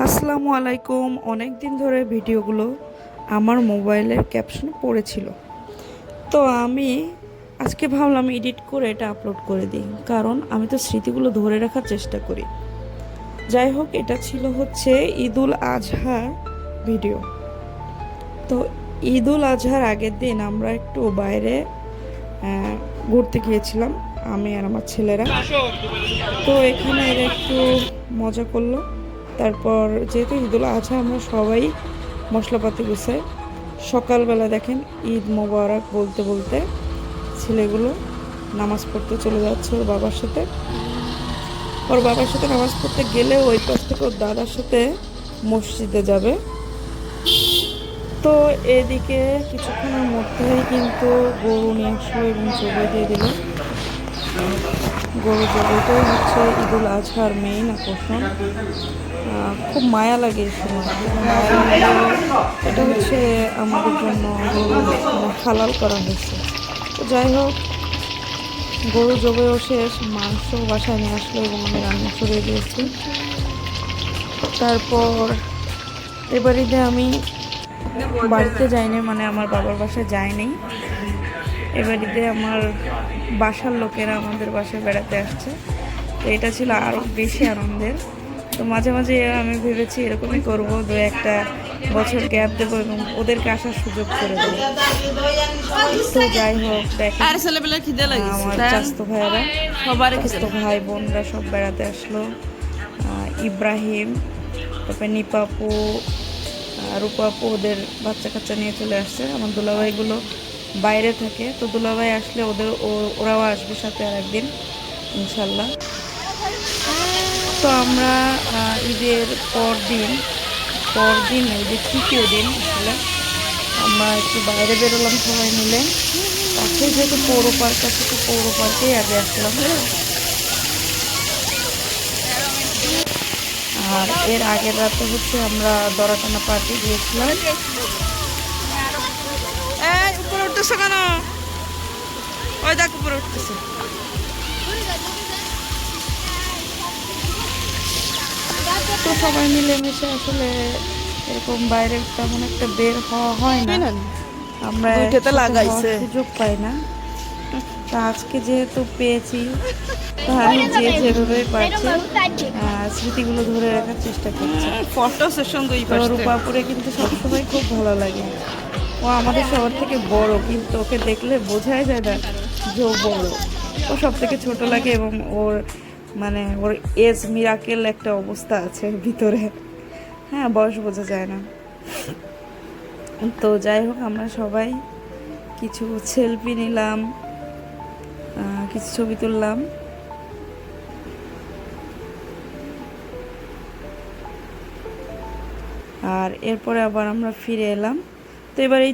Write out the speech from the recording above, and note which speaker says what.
Speaker 1: আসসালামু আলাইকুম। অনেক দিন ধরে ভিডিওগুলো আমার মোবাইলের ক্যাপশনে পড়েছিল, তো আমি আজকে ভাবলাম এডিট করে এটা আপলোড করে দিই, কারণ আমি তো স্মৃতিগুলো ধরে রাখার চেষ্টা করি। যাই হোক, এটা ছিল হচ্ছে ঈদুল আজহার ভিডিও। তো ঈদুল আজহার আগের দিন আমরা একটু বাইরে ঘুরতে গিয়েছিলাম, আমি আর আমার ছেলেরা। তো এখানে এরা একটু মজা করলো। তারপর যেহেতু ঈদুল আজহা, আমরা সবাই মশলাপাতি গুছাই। সকালবেলা দেখেন ঈদ মোবারক বলতে বলতে ছেলেগুলো নামাজ পড়তে চলে যাচ্ছে ওর বাবার সাথে নামাজ পড়তে গেলে ওই পাশ থেকে ওর দাদার সাথে মসজিদে যাবে। তো এদিকে কিছুক্ষণের মধ্যেই কিন্তু গরু নিয়ে আসলো এবং জবাই দিয়ে দিল। গরু জবাইটাই হচ্ছে ঈদুল আজহার মেইন আকর্ষণ। খুব মায়া লাগে এই সময়, মায়া লাগে। এটা হচ্ছে আমাদের জন্য গরু হালাল করা হয়েছে। তো যাই হোক, গরু জবাইও শেষ, মাংস বাসায় নিয়ে আসলো এবং আমি রান্না করে দিয়েছি। তারপর এবার ঈদে আমি বাড়িতে যাইনি, মানে আমার বাবার বাসায় যাইনি। এবার ঈদে আমার বাসার লোকেরা আমাদের বাসায় বেড়াতে আসছে, তো এটা ছিল আরও বেশি আনন্দের। তো মাঝে মাঝে আমি ভেবেছি এরকমই করবো, দু একটা বছর গ্যাপ দেবো এবং ওদেরকে আসার সুযোগ করে দেবো। তো যাই হোক, দেখেন আমার চাস্তো ভাইয়েরা, চাস্তো ভাই বোনরা সব বেড়াতে আসলো। ইব্রাহিম, তারপরে নিপাপু, রূপাপু ওদের বাচ্চা কাচ্চা নিয়ে চলে আসছে। আমার দুলাভাইগুলো বাইরে থাকে, তো দুলাভাই আসলে ওরাও আসবে সাথে আর একদিন ইনশাল্লাহ। তো আমরা ঈদের পরদিন ঈদের তৃতীয় দিন আসলে আমরা একটু বাইরে বেরোলাম সবাই মিলে। পাশে যেহেতু পৌর পার্ক আছে, তো পৌর পার্কেই আগে আসলাম। আর এর আগের রাতে হচ্ছে আমরা দরাটানা পার্কে গিয়েছিলাম। উপরে উঠতেছে কেন? ওই দেখ উপরে উঠতেছে। তো সবাই মিলেমিশে আসলে এরকম বাইরে তেমন একটা বের হওয়া হয় না, আমরা সুযোগ পাই না। তা আজকে যেহেতু পেয়েছি, তাই যে যেভাবে পারছে স্মৃতিগুলো ধরে রাখার চেষ্টা করছে। ফটো সেশন রূপাপুরে কিন্তু সবসময় খুব ভালো লাগে। ও আমাদের সবার থেকে বড়, কিন্তু ওকে দেখলে বোঝাই যায় না যে ও বড়। ও সব থেকে ছোট লাগে এবং ওর এজ মিরাকেল একটা অবস্থা আছে ভিতরে। হ্যাঁ, বয়স বোঝা যায় না। তো যাই হোক, আমরা সবাই কিছু সেলফি নিলাম, কিছু ছবি তুললাম। আর এরপরে আবার আমরা ফিরে এলাম। তো এবার এই